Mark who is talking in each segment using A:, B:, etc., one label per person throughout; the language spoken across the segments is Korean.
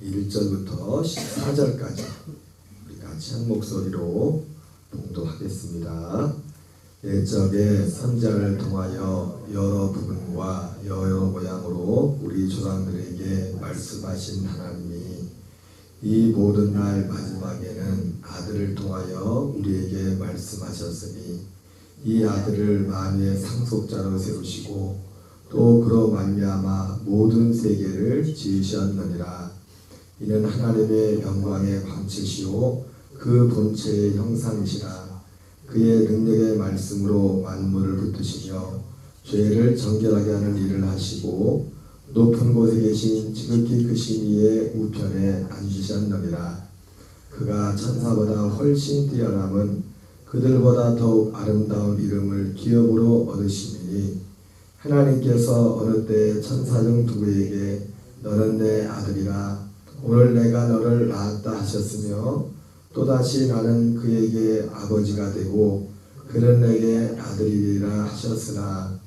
A: 1절부터 14절까지 우리 같이 한 목소리로 봉독하겠습니다. 옛적에 선지자를 통하여 여러 부분과 여러 모양으로 우리 조상들에게 말씀하신 하나님이 이 모든 날 마지막에는 아들을 통하여 우리에게 말씀하셨으니 이 아들을 만유의 상속자로 세우시고 또 그로 말미암아 모든 세계를 지으셨느니라. 이는 하나님의 영광의 광채시오 그 본체의 형상이시라. 그의 능력의 말씀으로 만물을 붙드시며 죄를 정결하게 하는 일을 하시고 높은 곳에 계신 지극히 크신 이의 우편에 앉으셨느니라. 그가 천사보다 훨씬 뛰어남은 그들보다 더욱 아름다운 이름을 기업으로 얻으시니 하나님께서 어느 때 천사 중 누구에게 너는 내 아들이라 오늘 내가 너를 낳았다 하셨으며 또다시 나는 그에게 아버지가 되고 그는 내게 아들이라 하셨으나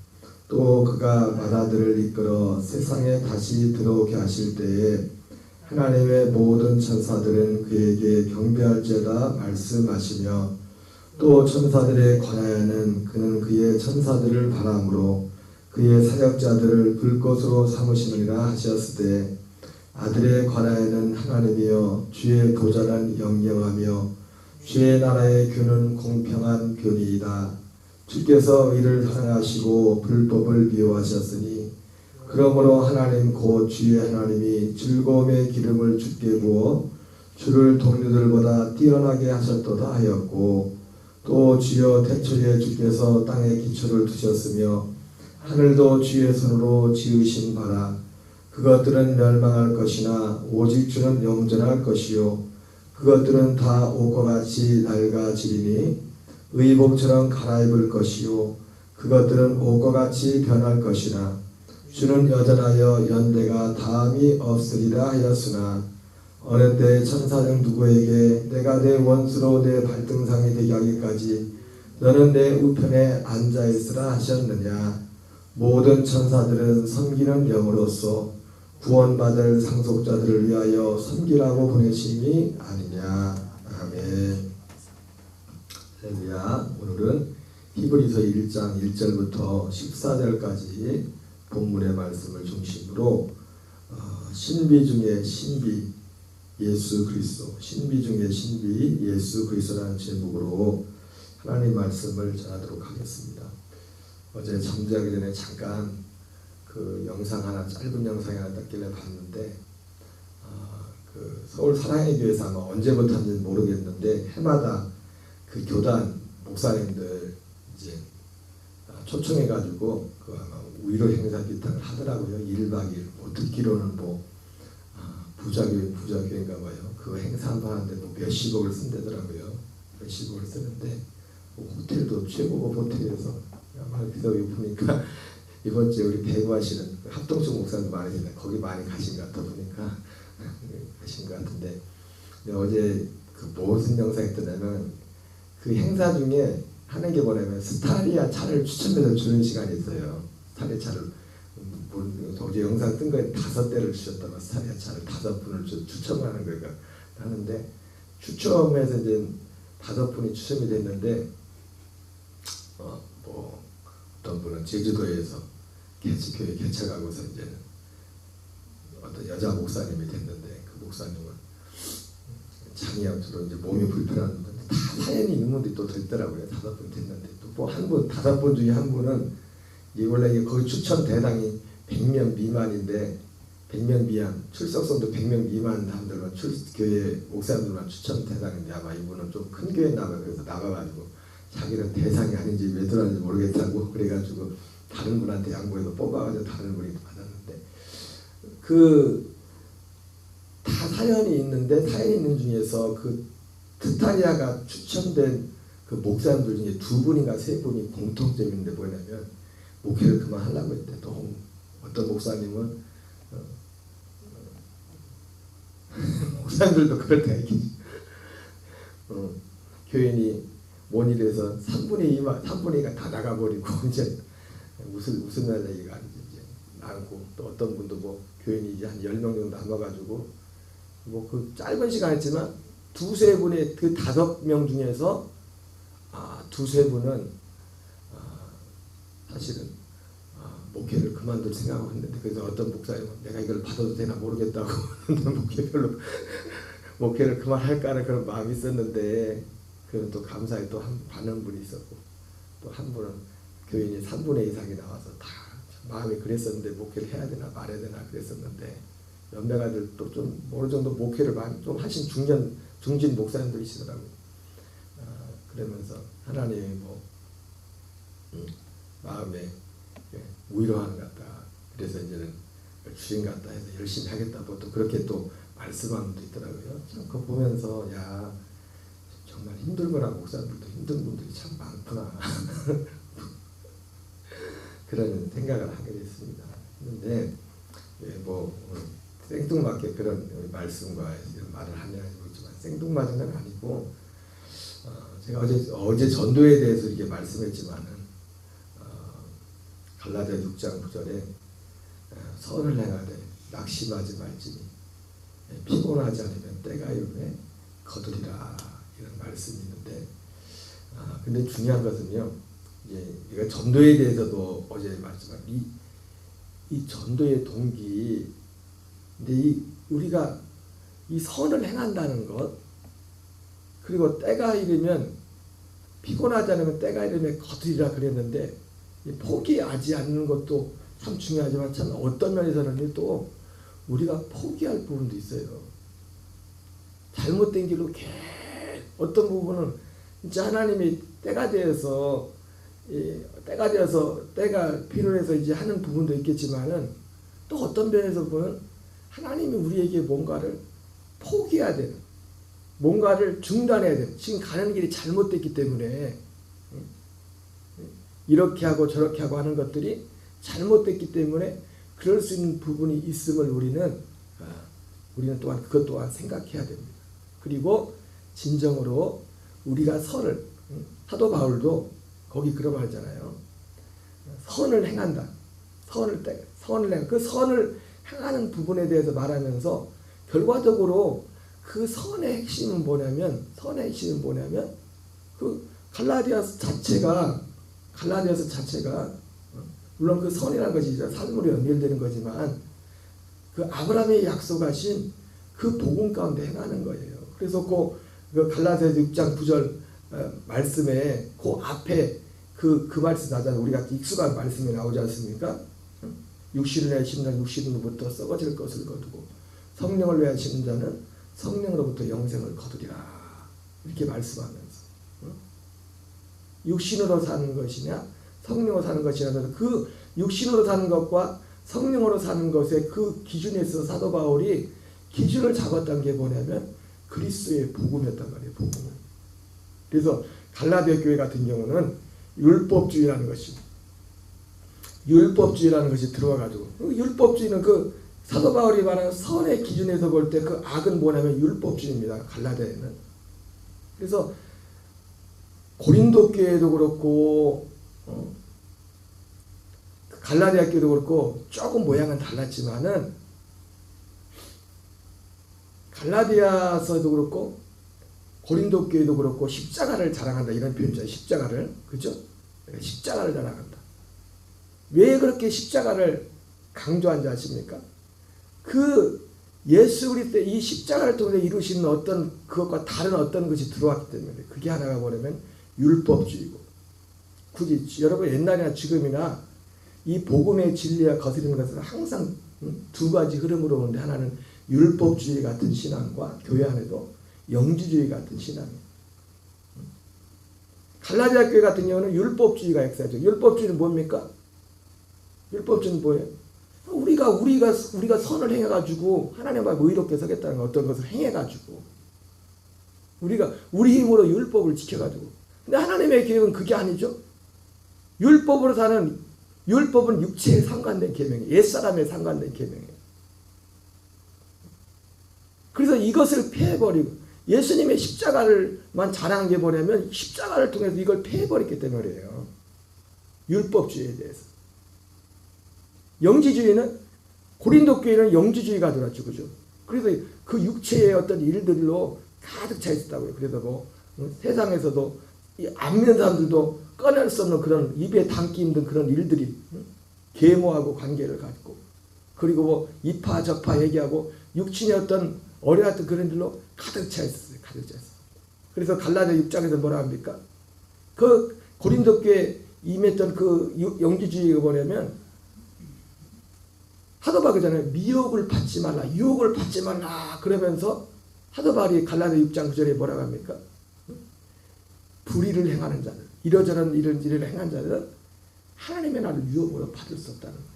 A: 또 그가 맏아들을 이끌어 세상에 다시 들어오게 하실 때에 하나님의 모든 천사들은 그에게 경배할지어다 말씀하시며 또 천사들의 관하여는 그는 그의 천사들을 바람으로 그의 사역자들을 불꽃으로 삼으시느니라 하셨을 때 아들의 관하에는 하나님이여 주의 보좌는 영영하며 주의 나라의 교는 공평한 교리이다. 주께서 이를 사랑하시고 불법을 미워하셨으니 그러므로 하나님 곧 주의 하나님이 즐거움의 기름을 주께 부어 주를 동료들보다 뛰어나게 하셨도다 하였고 또 주여 태초에 주께서 땅에 기초를 두셨으며 하늘도 주의 손으로 지으신 바라. 그것들은 멸망할 것이나 오직 주는 영존할 것이요 그것들은 다 옷과 같이 낡아지리니 의복처럼 갈아입을 것이요 그것들은 옷과 같이 변할 것이나 주는 여전하여 연대가 다함이 없으리라 하였으나 어느 때 천사 중 누구에게 내가 내 원수로 내 발등상이 되게 하기까지 너는 내 우편에 앉아있으라 하셨느냐. 모든 천사들은 섬기는 영으로서 구원받을 상속자들을 위하여 섬기라고 보내심이 아니냐. 아멘. 할렐루야. 오늘은 히브리서 1장 1절부터 14절까지 본문의 말씀을 중심으로 신비 중의 신비 예수 그리스도, 신비 중의 신비 예수 그리스도라는 제목으로 하나님 말씀을 전하도록 하겠습니다. 어제 잠자기 전에 잠깐 그 영상 하나, 짧은 영상이 하나 떴길래 봤는데 그 서울 사랑의 교회에서 아마 언제부터인지 모르겠는데 해마다 그 교단 목사님들 이제 초청해가지고 그 아마 위로 행사 비슷한 걸 하더라고요. 1박 2일. 뭐 듣기로는 뭐 부자교회인가 봐요. 그 행사 한번 하는데 뭐 몇십억을 쓴다더라고요. 몇십억을 쓰는데 뭐 호텔도 최고급 호텔에서 아마 그래서 보니까 이번 주에 우리 배구하시는 합동숙 목사님 많이 있는데 거기 많이 가신 것 같아 보니까 가신 것 같은데 어제 그 무슨 영상이 뜨냐면 그 행사 중에 하는 게 뭐냐면 스타리아 차를 추첨해서 주는 시간이 있어요. 스타리아 차를 어제 영상 뜬 거에 5대를 주셨다가 스타리아 차를 5분을 추첨을 하는 거예요. 하는데 추첨해서 이제 5분이 추첨이 됐는데 뭐 어떤 분은 제주도에서 교회 개척하고서 이제 어떤 여자 목사님이 됐는데 그 목사님은 장애암으로 이제 몸이 불편한 분들 다 사연이 있는 분들이 또 있더라고요. 5분 됐는데 또 뭐 한 분 5분 중에 한 분은 이 원래 거기 추천 대상이 100명 미만인데 100명 미만 출석성도 100명 미만 사람들만 교회 목사님들만 추천 대상인데 아마 이분은 좀 큰 교회 나가 그래서 나가가지고 자기는 대상이 아닌지 왜 들어왔는지 모르겠다고 그래가지고 다른 분한테 양보해서 뽑아가지고 다른 분이 받았는데 그 다 사연이 있는데 사연이 있는 중에서 그 스타리아가 추천된 그 목사님들 중에 2분인가 3분이 공통점이 있는데 뭐냐면 목회를 그만하려고 했대. 또 어떤 목사님은 목사님들도 그럴 때가 있겠지. 교인이 뭔 일에서 3분의 2가 다 나가버리고 이제 웃으면 얘기가 이제 나고 또 어떤 분도 뭐 교인이 이제 한 10명 정도 남아가지고 뭐 그 짧은 시간이지만 두세 분의 그 5명 중에서 두세 분은 사실은 목회를 그만둘 생각을 했는데, 그래서 어떤 목사님은 내가 이걸 받아도 되나 모르겠다고 목회를 그만할까 하는 그런 마음이 있었는데, 그는 또 감사히 또 받는 분이 있었고, 또 한 분은 교인이 3분의 이상이 나와서 다 마음이 그랬었는데 목회를 해야 되나 말아야 되나 그랬었는데, 연배가들 또 좀 어느 정도 목회를 많이 좀 하신 중진 목사님들이시더라고요. 그러면서 하나님이 뭐 마음에 위로하는 것 같다. 그래서 이제는 주인 같다 해서 열심히 하겠다고 또 그렇게 또 말씀하는 분도 있더라고요. 참 그거 보면서 야, 정말 힘들거나 목사님들도 힘든 분들이 참 많구나 그런 생각을 하게 됐습니다. 그런데 뭐 생뚱맞게 그런 말씀과 이런 말을 하냐 모르지만 생뚱맞은 건 아니고, 제가 어제 전도에 대해서 이렇게 말씀했지만은 갈라디아 6장 9절에 선을 행하되 낙심하지 말지니 피곤하지 않으면 때가 이르매 거두리라, 이런 말씀이 있는데, 근데 중요한 것은요, 이제 전도에 대해서도 어제 말씀한 이 전도의 동기, 근데 우리가 이 선을 행한다는 것, 그리고 때가 이르면 피곤하지 않으면 때가 이르면 거두리라 그랬는데, 포기하지 않는 것도 참 중요하지만 참 어떤 면에서는 또 우리가 포기할 부분도 있어요. 잘못된 길로 어떤 부분은 진짜 하나님이 때가 되어서 때가 필요해서 이제 하는 부분도 있겠지만은, 또 어떤 면에서 보면 하나님이 우리에게 뭔가를 포기해야 되는, 뭔가를 중단해야 되는, 지금 가는 길이 잘못됐기 때문에 이렇게 하고 저렇게 하고 하는 것들이 잘못됐기 때문에 그럴 수 있는 부분이 있음을 우리는 또한 그것 또한 생각해야 됩니다. 그리고 진정으로 우리가 사도 바울도 거기 그런 말 하잖아요. 선을 행한다. 선을 행한, 그 선을 행하는 부분에 대해서 말하면서 결과적으로 그 선의 핵심은 뭐냐면 그 갈라디아서 자체가 물론 그 선이라는 것이 삶으로 연결되는 거지만 그 아브라함의 약속하신 그 복음 가운데 행하는 거예요. 그래서 그 갈라디아서 6장 9절 말씀에 그 앞에 그 말씀 나잖아요. 우리가 익숙한 말씀이 나오지 않습니까? 육신을 위하여 심는 육신으로부터 썩어질 것을 거두고 성령을 위하여 심는 자는 성령으로부터 영생을 거두리라, 이렇게 말씀하면서 육신으로 사는 것이냐 성령으로 사는 것이냐면서 그 육신으로 사는 것과 성령으로 사는 것의 그 기준에서 사도 바울이 기준을 잡았던 게 뭐냐면 그리스도의 복음이었단 말이에요. 복음. 그래서 갈라디아 교회 같은 경우는 율법주의라는 것이 들어와가지고, 율법주의는 그 사도 바울이 말하는 선의 기준에서 볼 때 그 악은 뭐냐면 율법주의입니다. 갈라디아에는. 그래서 고린도 교회도 그렇고 갈라디아 교회도 그렇고 조금 모양은 달랐지만은 갈라디아서도 그렇고 고린도 교회도 그렇고 십자가를 자랑한다, 이런 표현이죠. 십자가를, 그죠? 십자가를 자랑한다. 왜 그렇게 십자가를 강조한지 아십니까? 그 예수 그리스도의 이 십자가를 통해 이루시는 어떤 그것과 다른 어떤 것이 들어왔기 때문에, 그게 하나가 뭐냐면 율법주의고, 굳이 여러분 옛날이나 지금이나 이 복음의 진리와 거스르는 것은 항상 두 가지 흐름으로 오는데, 하나는 율법주의 같은 신앙과 교회 안에도 영지주의 같은 신앙이에요. 갈라디아 교회 같은 경우는 율법주의가 역사죠. 율법주의는 뭡니까? 율법주의는 뭐예요? 우리가 선을 행해가지고 하나님 앞에 의롭게 서겠다는 어떤 것을 행해가지고 우리가 우리 힘으로 율법을 지켜가지고, 근데 하나님의 계획은 그게 아니죠. 율법은 육체에 상관된 계명이에요. 옛사람에 상관된 계명이에요. 그래서 이것을 폐해버리고 예수님의 십자가를만 자랑한 게 뭐냐면 십자가를 통해서 이걸 폐해버렸기 때문이에요. 율법주의에 대해서. 영지주의는, 고린도 교회는 영지주의가 들어왔죠. 그죠? 그래서 그 육체의 어떤 일들로 가득 차 있었다고요. 그래서 뭐 세상에서도 안 믿는 사람들도 꺼낼 수 없는 그런 입에 담기 힘든 그런 일들이 계모하고 관계를 갖고, 그리고 뭐 이파저파 얘기하고 육신의 어떤 어려웠던 그런 일로 가득 차 있었어요. 가득 차 있었어요. 그래서 갈라디아 6장에서 뭐라 합니까? 그 고린도 교회에 임했던 그 영지주의가 뭐냐면 사도 바울이 미혹을 받지 말라, 유혹을 받지 말라 그러면서 사도 바울이 갈라디아 6장 9절에 뭐라고 합니까? 불의를 행하는 자들, 이러저런 이런 일을 행한 자들은 하나님의 나를 유혹으로 받을 수 없다는 거죠.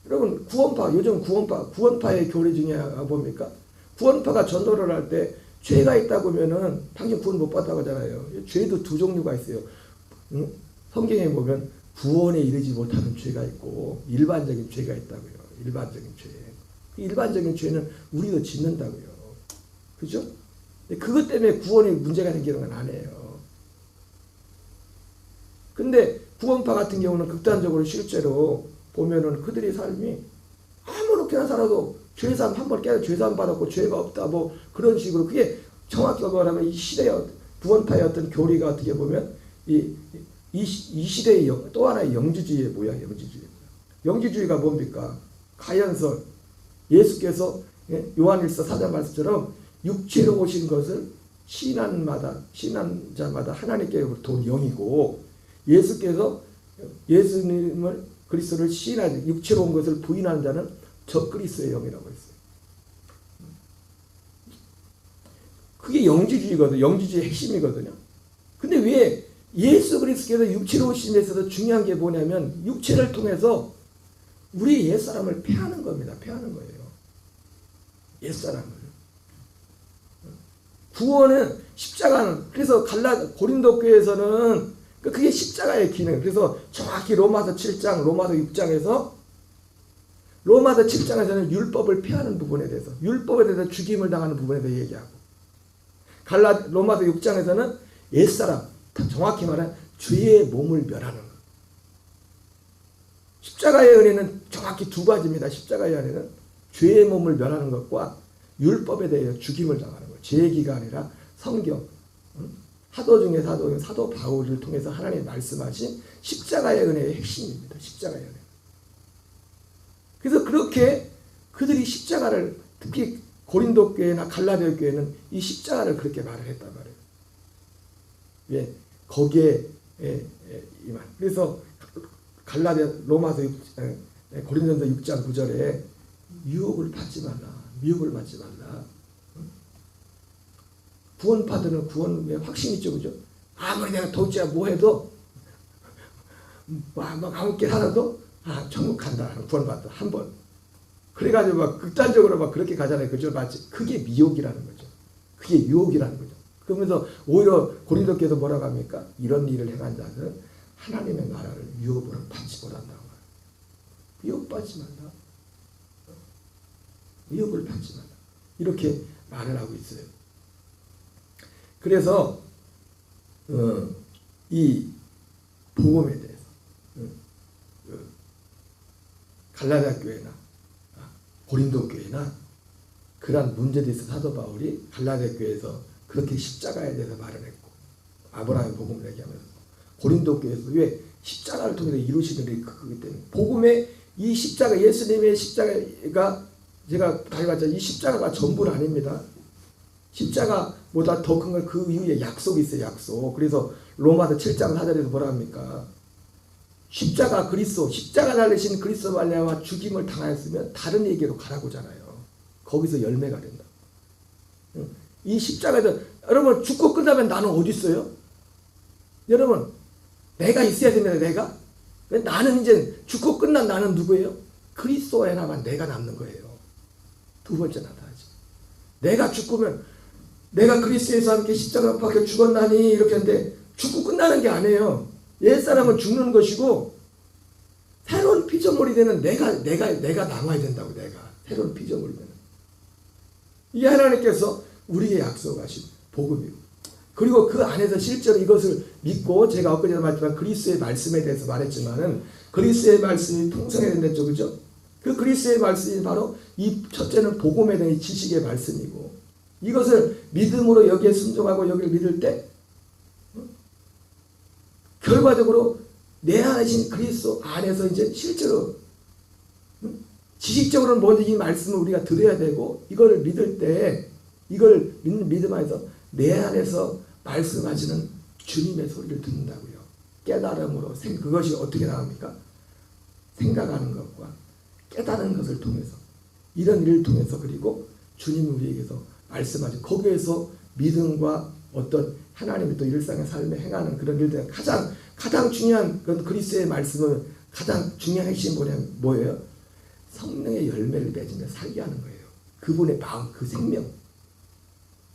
A: 여러분, 구원파, 요즘 구원파의 교리 중에 뭡니까? 구원파가 전도를 할 때 죄가 있다고 하면은 당신 구원 못 받다고 하잖아요. 죄도 두 종류가 있어요. 성경에 보면 구원에 이르지 못하는 죄가 있고 일반적인 죄가 있다고요. 일반적인 죄. 일반적인 죄는 우리도 짓는다고요. 그죠? 그것 때문에 구원에 문제가 생기는 건 아니에요. 근데 구원파 같은 경우는 극단적으로 실제로 보면은 그들의 삶이 아무렇게나 살아도 죄사함 한번 깨서 죄사함 받았고 죄가 없다 뭐 그런 식으로, 그게 정확히 말하면 이 시대의 구원파의 어떤 교리가 어떻게 보면 이 시대의 또 하나의 영지주의의 모양, 영지주의가 뭡니까? 가연설, 예수께서 요한일서 4장 말씀처럼 육체로 오신 것을 신한 자마다 하나님께로부터 온 영이고, 예수께서 예수님을 그리스도를 시인하지 육체로 온 것을 부인하는 자는 저 그리스도의 영이라고 했어요. 그게 영지주의거든요. 영지주의의 핵심이거든요. 근데 왜 예수 그리스도께서 육체로 오신 데 있어서 중요한 게 뭐냐면 육체를 통해서 우리의 옛사람을 폐하는 겁니다. 폐하는 거예요. 옛사람을. 구원은 십자가는, 그래서 고린도 교회에서는 그게 십자가의 기능. 그래서 정확히 로마서 7장, 로마서 6장에서 로마서 7장에서는 율법을 폐하는 부분에 대해서, 율법에 대해서 죽임을 당하는 부분에 대해서 얘기하고, 로마서 6장에서는 옛사람, 정확히 말하면 죄의 몸을 멸하는 것. 십자가의 은혜는 정확히 두 가지입니다. 십자가의 은혜는 죄의 몸을 멸하는 것과 율법에 대해 죽임을 당하는 것. 제 얘기가 아니라 성경, 사도 중에 사도 바울을 통해서 하나님이 말씀하신 십자가의 은혜의 핵심입니다. 십자가의 은혜. 그래서 그렇게 그들이 십자가를, 특히 고린도 교회나 갈라디아 교회는 이 십자가를 그렇게 말을 했단 말이에요. 예, 거기에 이만. 그래서 로마서 고린도전서 6장 9절에 유혹을 받지 말라, 미혹을 받지 말라. 구원파들은 구원에 확신이 있죠, 그죠? 아무리 내가 도지야 뭐 해도 막 아무렇게 살아도 천국 간다, 구원받다 한 번. 그래가지고 막 극단적으로 막 그렇게 가잖아요, 그죠? 마치 그게 미혹이라는 거죠. 그게 유혹이라는 거죠. 그러면서 오히려 고린도께서 뭐라고 합니까? 이런 일을 행한 자는 하나님의 나라를 유혹으로 받지 못한다고 말해요. 미혹받지 말라. 미혹을 받지 말라. 이렇게 말을 하고 있어요. 그래서 이 복음에 대해서 갈라디아 교회나 고린도 교회나 그러한 문제에 대해서 사도 바울이 갈라디아 교회에서 그렇게 십자가에 대해서 말을 했고, 아브라함의 복음을 얘기하면서 고린도 교회에서 왜 십자가를 통해서 이루시는 일이 크기 때문에, 복음의 이 십자가, 예수님의 십자가가, 제가 다시 말했잖아요, 이 십자가가 전부는 아닙니다. 십자가보다 더 큰 건 그 이후에 약속이 있어요. 약속. 그래서 로마서 7장 4절에서 뭐라 합니까? 십자가 그리스도, 십자가 달리신 그리스도 말미암아 죽임을 당하였으면 다른 얘기로 가라고잖아요. 거기서 열매가 된다. 이 십자가에서 여러분 죽고 끝나면 나는 어디 있어요? 여러분 내가 있어야 됩니다. 내가. 나는 이제 죽고 끝난 나는 누구예요? 그리스도에 나만 내가 남는 거예요. 두 번째 나타나지. 내가 죽으면 내가 그리스도에서 함께 십자가 박혀 죽었나니 이렇게 하는데 죽고 끝나는 게 아니에요. 옛사람은 죽는 것이고 새로운 피조물이 되는 내가 남아야 된다고. 내가 새로운 피조물이 되는. 이게 하나님께서 우리에게 약속하신 복음이고, 그리고 그 안에서 실제로 이것을 믿고, 제가 엊그제도 말했지만 그리스도의 말씀에 대해서 말했지만은 그리스도의 말씀이 풍성해야 된다죠, 그죠? 그 그리스도의 말씀이 바로 이 첫째는 복음에 대한 지식의 말씀이고, 이것을 믿음으로 여기에 순종하고 여기를 믿을 때 결과적으로 내 안에 계신 그리스도 안에서 이제 실제로 지식적으로는 먼저 이 말씀을 우리가 들어야 되고, 이걸 믿을 때 이걸 믿는 믿음 안에서 내 안에서 말씀하시는 주님의 소리를 듣는다고요. 깨달음으로. 그것이 어떻게 나옵니까? 생각하는 것과 깨달은 것을 통해서, 이런 일을 통해서, 그리고 주님이 우리에게서 말씀하죠. 거기에서 믿음과 어떤 하나님의 또 일상의 삶에 행하는 그런 일들, 가장 중요한 건 그리스도의 말씀은 가장 중요한 핵심이 뭐예요? 성령의 열매를 맺으며 살게 하는 거예요. 그분의 마음, 그 생명.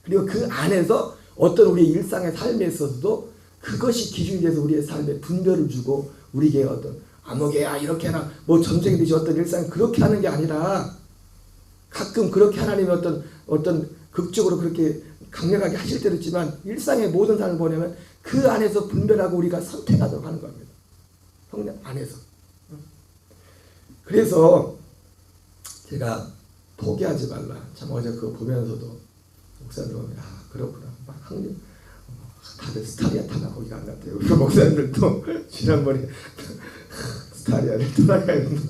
A: 그리고 그 안에서 어떤 우리의 일상의 삶에 있어서도 그것이 기준이 돼서 우리의 삶에 분별을 주고, 우리에게 어떤 아무개야 이렇게 해라, 뭐 전쟁이듯이 어떤 일상 그렇게 하는 게 아니라, 가끔 그렇게 하나님이 어떤 극적으로 그렇게 강력하게 하실 때도 있지만, 일상의 모든 삶을 보내면 그 안에서 분별하고 우리가 선택하도록 하는 겁니다. 성령 안에서. 그래서 제가 포기하지 말라. 참 어제 그거 보면서도 목사님 보면 그렇구나. 막 다들 스타리아 타나 거기가 안 같아요. 우리 목사님들도 지난번에 스타리아를 떠나가야 된다.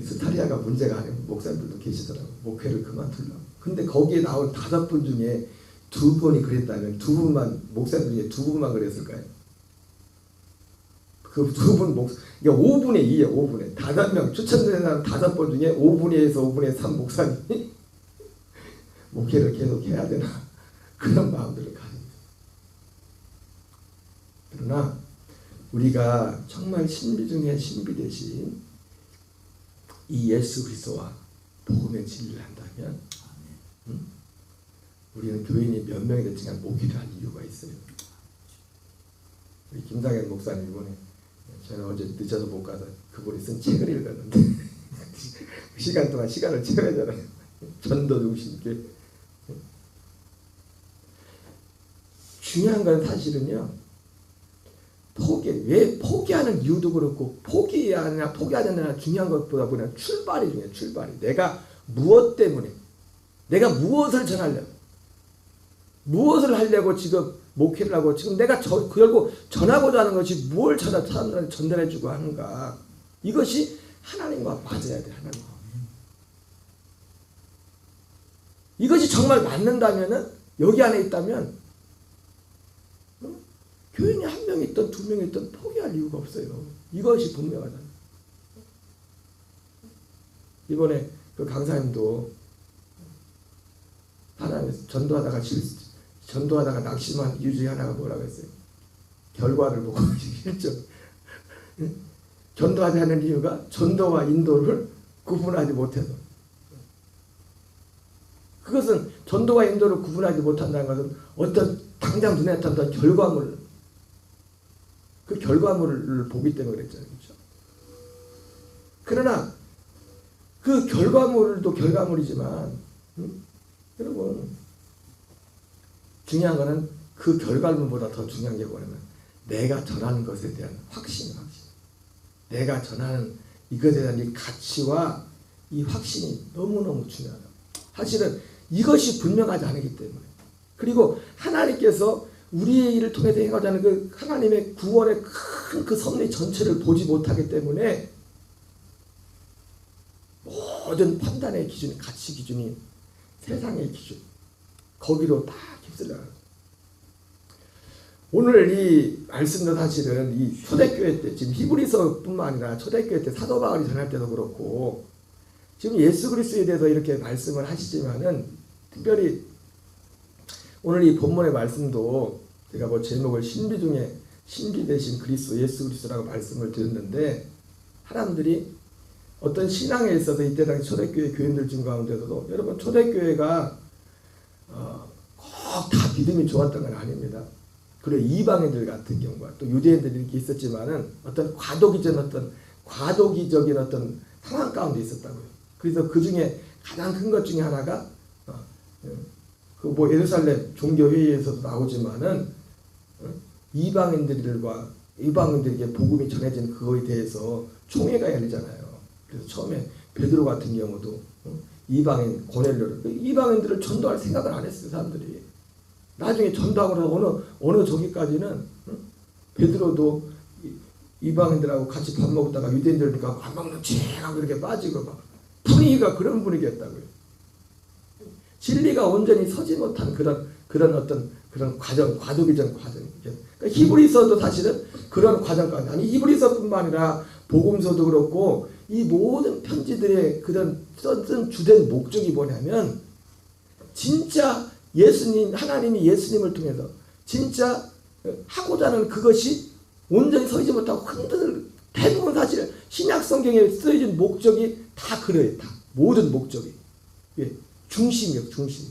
A: 스타리아가 문제가 아니고 목사님들도 계시더라고요. 목회를 그만두려고. 근데 거기에 나온 5분 중에 2분이 그랬다면, 2분만, 목사님 중에 2분만 그랬을까요? 그 2분 그러니까 5분의 2예요. 5분의 5명 추천되는 사람 5번 중에 5분의 2에서 5분의 3 목사님이 목회를 계속 해야 되나, 그런 마음들을 가집니다. 그러나 우리가 정말 신비 중에 신비 되신 이 예수 그리스도와 복음의 진리를 한다면, 우리는 교인이 몇 명이 됐지만 목회를 할 이유가 있어요. 우리 김상현 목사님 이번에, 저는 어제 늦어서 못 가서 그분이 쓴 책을 읽었는데 그 시간 동안 시간을 채워야잖아요. 전도 중심 있게. 중요한 건 사실은요, 왜 포기하는 이유도 그렇고, 포기하지 않느냐 중요한 것보다 그냥 출발이 중요해요. 출발이. 내가 무엇 때문에, 내가 무엇을 전하려고, 무엇을 하려고 지금 목회를 하고, 지금 내가 결국 전하고자 하는 것이 뭘 사람들한테 전달해주고 하는가, 이것이 하나님과 맞아야 돼. 하나님. 이것이 정말 맞는다면은, 여기 안에 있다면 교인이 1명 있든 2명 있든 포기할 이유가 없어요. 이것이 분명하다. 이번에 그 강사님도 하나님께서 전도하다가 낙심한 이유 중에 하나가 뭐라고 했어요? 결과를 보고 실적. 전도하지 않는 이유가 전도와 인도를 구분하지 못해서. 그것은 전도와 인도를 구분하지 못한다는 것은 어떤 당장 눈에 띄는 결과물, 그 결과물을 보기 때문에 그랬잖아요. 그렇죠? 그러나 그 결과물도 결과물이지만, 여러분, 중요한 것은 그 결과물보다 더 중요한 게 뭐냐면, 내가 전하는 것에 대한 확신. 내가 전하는 이것에 대한 이 가치와 이 확신이 너무너무 중요하다. 사실은 이것이 분명하지 않기 때문에, 그리고 하나님께서 우리의 일을 통해서 행하자는 그 하나님의 구원의 큰 그 섭리 전체를 보지 못하기 때문에, 모든 판단의 기준이, 가치 기준이 세상의 기준, 거기로 다 휩쓸려요. 오늘 이 말씀도 사실은 이 초대교회 때, 지금 히브리서뿐만 아니라 초대교회 때 사도 바울이 전할 때도 그렇고, 지금 예수 그리스도에 대해서 이렇게 말씀을 하시지만은, 특별히 오늘 이 본문의 말씀도 제가 뭐 제목을 신비 중에 신비 되신 그리스도, 예수 그리스도라고 말씀을 드렸는데, 사람들이 어떤 신앙에 있어서 이때 당시 초대교회 교인들 중 가운데서도, 여러분 초대교회가 꼭 다 믿음이 좋았던 건 아닙니다. 그리고 이방인들 같은 경우가 또 유대인들이 이렇게 있었지만은 어떤 과도기적인 어떤 상황 가운데 있었다고요. 그래서 그 중에 가장 큰 것 중에 하나가 그 뭐 예루살렘 종교회의에서도 나오지만은 이방인들과 이방인들에게 복음이 전해진 그거에 대해서 총회가 열리잖아요. 그래서 처음에 베드로 같은 경우도 이방인 고넬료를 이방인들을 전도할 생각을 안 했어요. 사람들이 나중에 전도하고 어느 저기까지는 베드로도 이방인들하고 같이 밥 먹다가 유대인들이니까 밥 먹는 칭하고 이렇게 빠지고 막 분위기가 그런 분위기였다고요. 진리가 온전히 서지 못한 그런 어떤 그런 과정, 과도기적 과정. 그러니까 히브리서도 사실은 그런 과정까지 아니 히브리서뿐만 아니라 복음서도 그렇고 이 모든 편지들의 그런 쓴 주된 목적이 뭐냐면 진짜 예수님 하나님이 예수님을 통해서 진짜 하고자 하는 그것이 온전히 서지 못하고 흔들 대부분 사실 신약 성경에 쓰여진 목적이 다 그래요. 다 모든 목적이 중심이요. 중심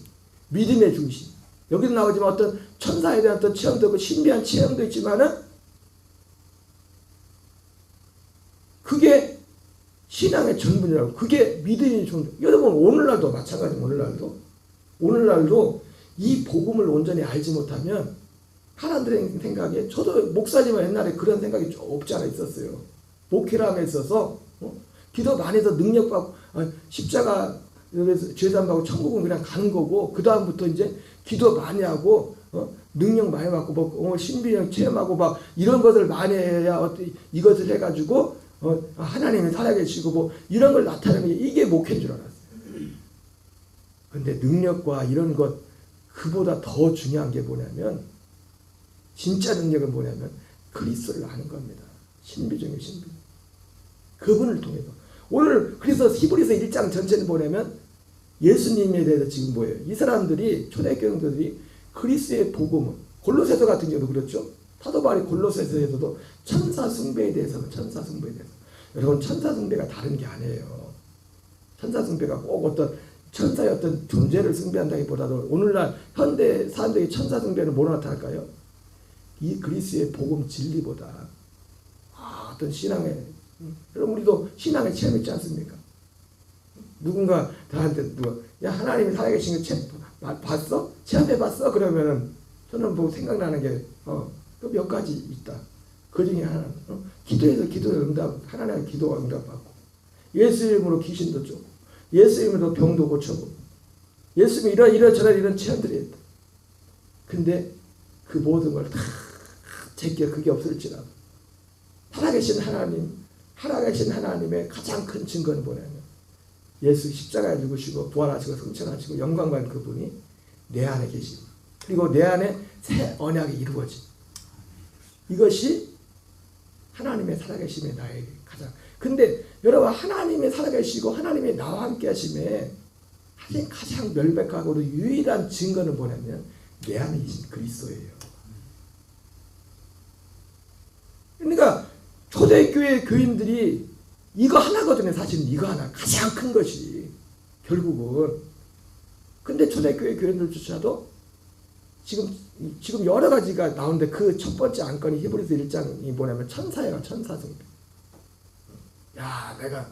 A: 믿음의 중심. 여기도 나오지만 어떤 천사에 대한 어떤 체험도 있고 신비한 체험도 있지만은 그게 신앙의 전부라고 그게 믿음의 전부. 여러분 오늘날도 마찬가지입니다. 오늘날도 이 복음을 온전히 알지 못하면 사람들의 생각에 저도 목사지만 옛날에 그런 생각이 없지 않아 있었어요. 목회람에 있어서 기도 많이 해서 능력받고 십자가 죄산받고 천국은 그냥 가는 거고 그 다음부터 이제 기도 많이 하고 능력 많이 받고 뭐 신비형 체험하고 막 이런 것을 많이 해야 이것을 해가지고 하나님이 살아계시고 뭐 이런 걸 나타내는 게 이게 목회인 줄 알았어요. 근데 능력과 이런 것 그보다 더 중요한 게 뭐냐면 진짜 능력은 뭐냐면 그리스도를 아는 겁니다. 신비 중에 신비. 그분을 통해서 오늘 그래서 히브리서 1장 전체는 뭐냐면 예수님에 대해서 지금 뭐예요? 이 사람들이 초대교회 성도들이 그리스도의 복음은 골로새서 같은 경우도 그렇죠. 사도 바울이 골로새서에서도 천사 숭배에 대해서 여러분 천사 숭배가 다른 게 아니에요. 천사 숭배가 꼭 어떤 천사의 어떤 존재를 숭배한다기보다도 오늘날 현대 사람들이 천사 숭배는 뭐로 나타날까요? 이 그리스도의 복음 진리보다 어떤 신앙의 여러분 우리도 신앙의 체험 있지 않습니까? 누군가 나한테 야 하나님이 살아계신 거 봤어? 체험해봤어? 그러면은 저는 뭐 생각나는 게 또 몇 가지 있다. 그 중에 하나는 기도해서 기도의 응답 하나님의 기도가 응답받고 예수 이름으로 귀신도 쫓고 예수 이름으로 병도 고쳐고 예수님이 이런 이런 체험들이 있다. 근데 그 모든 걸 다 제게 그게 없을지라도 살아계신 하나님의 가장 큰 증거는 뭐냐면 예수 십자가에 죽으시고 부활하시고 승천하시고 영광 받은 그분이 내 안에 계시고 그리고 내 안에 새 언약이 이루어진 이것이 하나님의 살아계심의 나에게 가장 근데 여러분 하나님의 살아계시고 하나님의 나와 함께 하심에 가장 명백하고도 유일한 증거는 뭐냐면 내 안에 계신 그리스도예요. 그러니까 초대교회 교인들이 이거 하나거든요. 사실은 이거 하나 가장 큰 것이 결국은 근데 초대교회 교인들조차도 지금 여러 가지가 나오는데 그 첫 번째 안건이 히브리서 1장이 뭐냐면 천사예요. 천사 숭배. 야 내가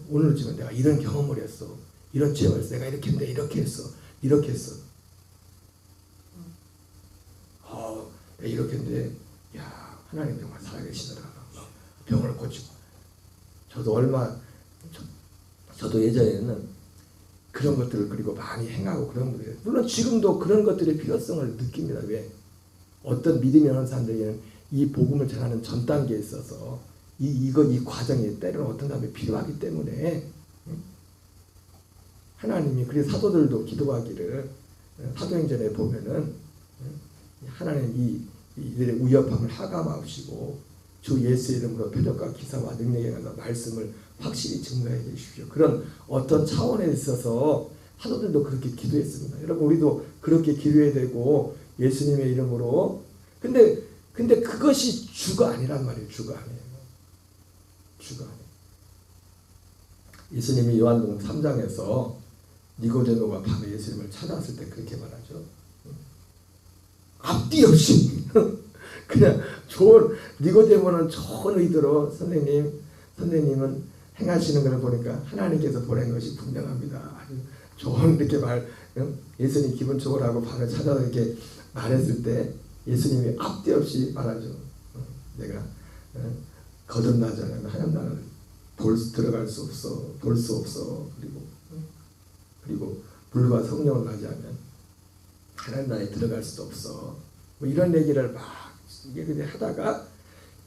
A: 오늘 지금 내가 이런 경험을 했어. 이런 체험을 했어. 내가 이렇게 했는데 이렇게 했어. 이렇게 했어. 내가 이렇게 했는데 야 하나님 정말 살아계시더라. 병을 고치고 저도 예전에는 그런 것들을 그리고 많이 행하고 그런 거예요. 물론 지금도 그런 것들의 필요성을 느낍니다. 왜? 어떤 믿음이 하는 사람들에게는 이 복음을 전하는 전 단계에 있어서 이 과정이 때로는 어떤 사람이 필요하기 때문에 하나님이 그래서 사도들도 기도하기를 사도행전에 보면은 하나님 이들의 위협함을 하감하시고 주 예수 이름으로 표적과 기사와 능력에 관해서 말씀을 확실히 증거해 주십시오. 그런 어떤 차원에 있어서 사도들도 그렇게 기도했습니다. 여러분 우리도 그렇게 기도해야 되고 예수님의 이름으로 근데 그것이 주가 아니란 말이에요. 주가 아니에요. 예수님이 요한복음 3장에서 니고데모가 밤에 예수님을 찾아왔을 때 그렇게 말하죠. 앞뒤 없이 그냥 좋은 니고데모는 좋은 의도로 선생님은 행하시는 것을 보니까 하나님께서 보낸 것이 분명합니다. 아주 좋은 이렇게 예수님 기분 좋으라고 밤에 찾아서 이렇게 말했을 때 예수님이 앞뒤 없이 말하죠. 내가 거듭나지 않으면 하나님 나라를 들어갈 수 없어, 볼 수 없어. 그리고 불과 성령을 맞이하면 하나님 나라에 들어갈 수도 없어. 뭐 이런 얘기를 막 얘기를 하다가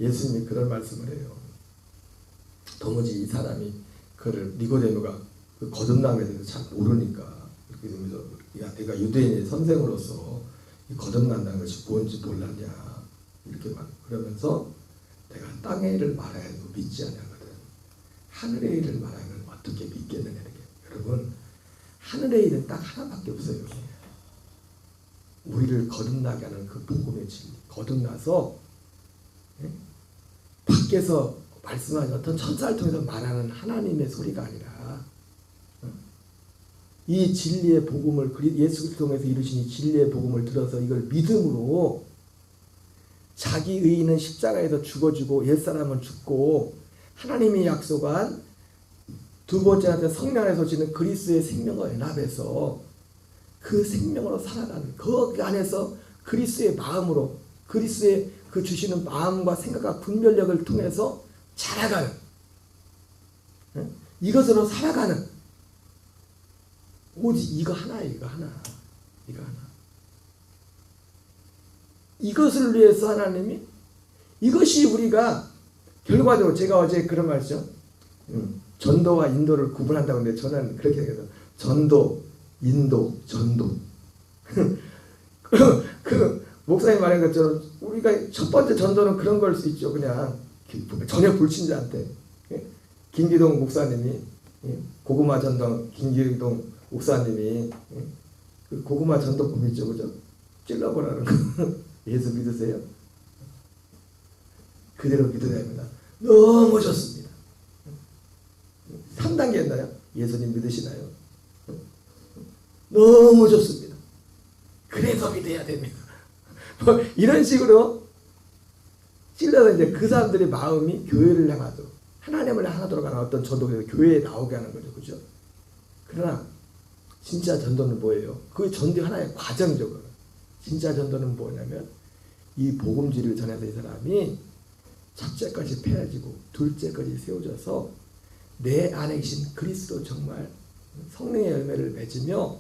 A: 예수님이 그런 말씀을 해요. 도무지 이 사람이 그를 니고데모가 그 거듭남에 대해서 잘 모르니까 이렇게 되면서 야 내가 유대인의 선생으로서 이 거듭난다는 것이 뭔지 몰랐냐 이렇게 막 그러면서 내가 땅의 일을 말해도 믿지 않거든. 하늘의 일을 말하면 어떻게 믿겠느냐 이렇게. 여러분 하늘의 일은 딱 하나밖에 없어요. 우리를 거듭나게 하는 그 복음의 진리. 거듭나서 밖에서 말씀하는 어떤 천사를 통해서 말하는 하나님의 소리가 아니라 이 진리의 복음을 예수를 통해서 이루신 이 진리의 복음을 들어서 이걸 믿음으로 자기 의인은 십자가에서 죽어지고 옛사람은 죽고 하나님이 약속한 두 번째한테 성령 안에서 지는 그리스도의 생명과 연합해서 그 생명으로 살아가는 그 안에서 그리스도의 마음으로 그리스도의 그 주시는 마음과 생각과 분별력을 통해서 자라가는 이것으로 살아가는 오직 이거 하나예요. 이거 하나. 이것을 위해서 하나님이 이것이 우리가 결과적으로 제가 어제 그런 말이죠. 전도와 인도를 구분한다고 하는데 저는 그렇게 해서 전도, 인도, 전도. 그 목사님 말한 것처럼 우리가 첫 번째 전도는 그런 걸 수 있죠. 그냥 전혀 불신자한테 김기동 목사님이 고구마 전도 김기동 목사님이 그 고구마 전도법 있죠, 그죠? 찔러보라는 거 예수 믿으세요? 그대로 믿어야 합니다. 너무 좋습니다. 3단계 했나요? 예수님 믿으시나요? 너무 좋습니다. 그래서 믿어야 됩니다. 뭐 이런 식으로 찔러서 이제 그 사람들의 마음이 교회를 향하도록 하나님을 향하도록 하는 어떤 전도에서 교회에 나오게 하는 거죠, 그죠? 그러나 진짜 전도는 뭐예요? 그 전도 하나의 과정적으로 진짜 전도는 뭐냐면 이 복음지를 전해서 이 사람이 첫째까지 폐해지고 둘째까지 세워져서 내 안에 계신 그리스도 정말 성령의 열매를 맺으며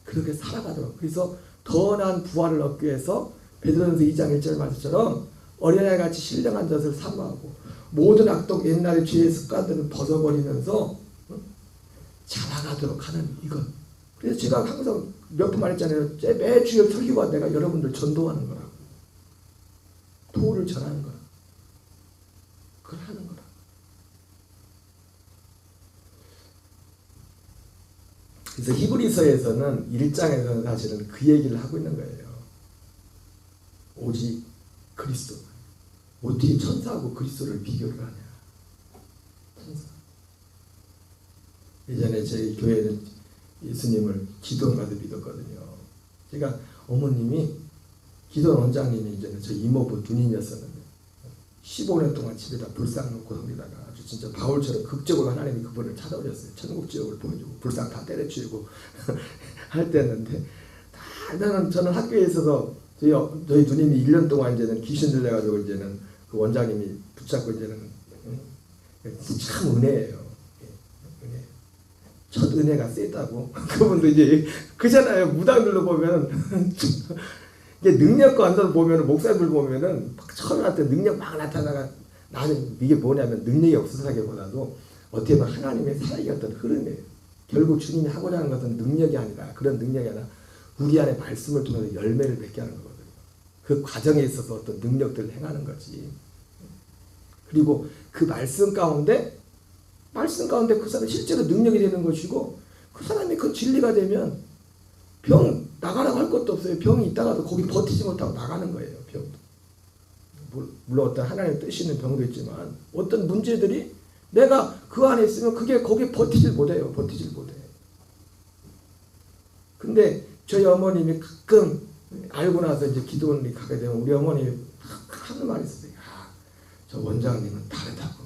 A: 그렇게 살아가도록. 그래서 더 나은 부활을 얻기 위해서 베드로전서 2장 1절 말씀처럼 어린아이같이 신령한 젖을 사모하고 모든 악독 옛날의 죄의 습관들을 벗어버리면서 자라가도록 하는 이것. 그래서 제가 항상 몇 번 말했잖아요. 매 주일 설교가 내가 여러분들 전도하는 거라고. 도를 전하는 거라고. 그걸 하는 거라고. 그래서 히브리서에서는 1장에서는 사실은 그 얘기를 하고 있는 거예요. 오직 그리스도. 어떻게 천사하고 그리스도를 비교를 하냐. 천사. 예전에 저희 교회는 예수님을 기도원 가서 믿었거든요. 제가 어머님이 기도원 원장님이 이제는 저 이모부 누님이었었는데 15년 동안 집에다 불상 놓고 섬기다가 아주 진짜 바울처럼 극적으로 하나님이 그분을 찾아오셨어요. 천국 지옥을 보여주고 불상 다 때려치우고 할 때였는데 저는 학교에 있어서 저희 누님이 1년 동안 이제는 귀신 들려가지고 이제는 그 원장님이 붙잡고 이제는 참 은혜예요. 첫 은혜가 세다고. 그분도 이제 그잖아요. 무당들로 보면 이게 능력과 안들 보면 목사들 보면은 처음에 할 때 능력 막 나타나가 나는 이게 뭐냐면 능력이 없어서라기보다도 어떻게 보면 하나님의 살아있던 흐름이에요. 결국 주님이 하고자 하는 것은 능력이 아니라 그런 능력이 아니라 우리 안에 말씀을 통해서 열매를 맺게 하는 거거든요. 그 과정에 있어서 어떤 능력들을 행하는 거지. 그리고 그 말씀 가운데 그 사람이 실제로 능력이 되는 것이고 그 사람이 그 진리가 되면 병 나가라고 할 것도 없어요. 병이 있다가도 거기 버티지 못하고 나가는 거예요. 병도. 물론 어떤 하나님 뜻이 있는 병도 있지만 어떤 문제들이 내가 그 안에 있으면 그게 거기 버티질 못해요. 근데 저희 어머님이 가끔 알고 나서 이제 기도원이 가게 되면 우리 어머님이 하는 말이 있어요. 저 원장님은 다르다고.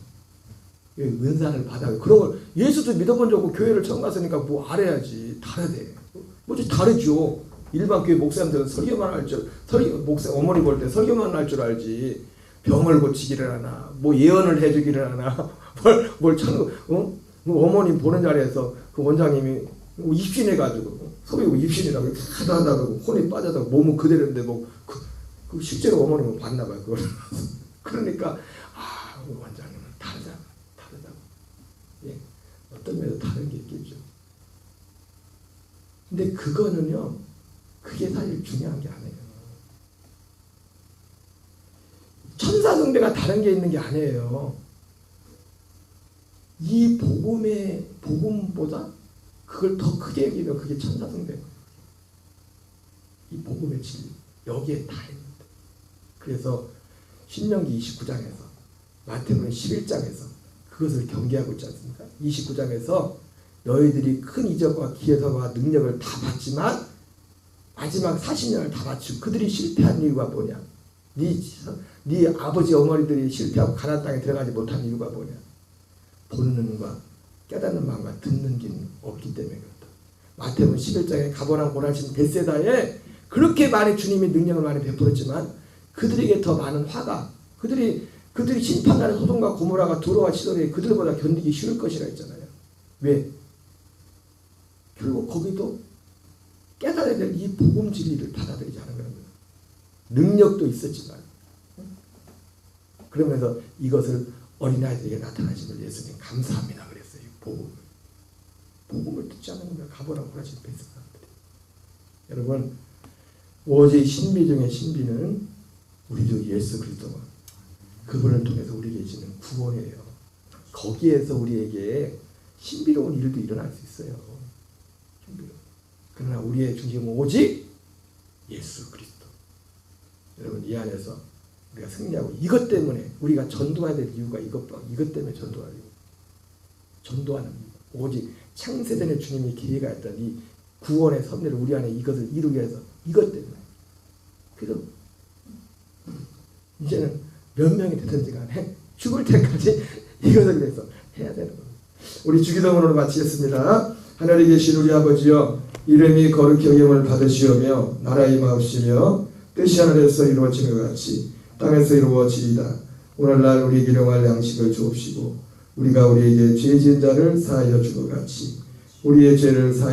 A: 은사를 받아. 그런 걸 예수도 믿어본 적 없고 교회를 처음 갔으니까 뭐 알아야지. 다르대. 뭐지 다르죠. 일반 교회 목사님들은 설교만 할 줄, 목사 어머니 볼 때 설교만 할 줄 알지. 병을 고치기를 하나, 뭐 예언을 해주기를 하나, 어머님 보는 자리에서 그 원장님이 입신해가지고 소위고 입신이라고 하도 한다고 혼이 빠져서 몸은 그대로인데 그 실제로 어머님은 봤나 봐요 그걸. 그러니까 우리 원장님은 다르다고. 예, 어떤 면에서 다른 게 있겠죠. 근데 그거는요, 그게 사실 중요한 게 아니에요. 천사성대가 다른 게 있는 게 아니에요. 이 복음보다 그걸 더 크게 여기면 그게 천사성대예요. 이 복음의 진리 여기에 다 있는데. 그래서 신명기 29장에서 마태복음 11장에서 그것을 경계하고 있지 않습니까? 29장에서 너희들이 큰 이적과 기회서와 능력을 다 받지만 마지막 40년을 다 바치고 그들이 실패한 이유가 뭐냐? 네 아버지 어머니들이 실패하고 가나안 땅에 들어가지 못한 이유가 뭐냐? 본능과 깨닫는 마음과 듣는 귀는 없기 때문에 그렇다. 마태복음 11장에 가버나움 고난신 벳세다에 그렇게 많이 주님이 능력을 많이 베풀었지만 그들에게 더 많은 화가 그들이 심판하는 소돔과 고모라가 두로와 시돈이 그들보다 견디기 쉬울 것이라 했잖아요. 왜? 결국 거기도 깨달아야 될 이 복음 진리를 받아들이지 않은 거예요. 능력도 있었지만 그러면서 이것을 어린아이들에게 나타나심을 예수님 감사합니다 그랬어요. 복음을 듣지 않는 거예요. 가버나움 고난신 벳세다 사람들이. 여러분 오직 신비 중에 신비는 우리 주 예수 그리스도와 그분을 통해서 우리에게 주는 구원이에요. 거기에서 우리에게 신비로운 일도 일어날 수 있어요. 그러나 우리의 중심은 오직 예수 그리스도. 여러분 이 안에서 우리가 승리하고 이것 때문에 우리가 전도해야 될 이유가 이것 때문에 전도하는 이유. 오직 창세전에 주님이 계획하 했던 이 구원의 섭리를 우리 안에 이것을 이루기 위해서 이것 때문에. 그래서 이제는 몇 명이 되든지 간에 죽을 때까지 이것을 위해서 해야 되는 겁니다. 우리 주기도문으로 마치겠습니다. 하늘에 계신 우리 아버지여 이름이 거룩히 여김을 받으시오며 나라의 임하옵시며 뜻이 하늘에서 이루어진 것 같이 땅에서 이루어지이다. 오늘날 우리에게 일용할 양식을 주옵시고 우리가 우리에게 죄 지은 자를 사하여 준 것 같이 우리의 죄를 사하여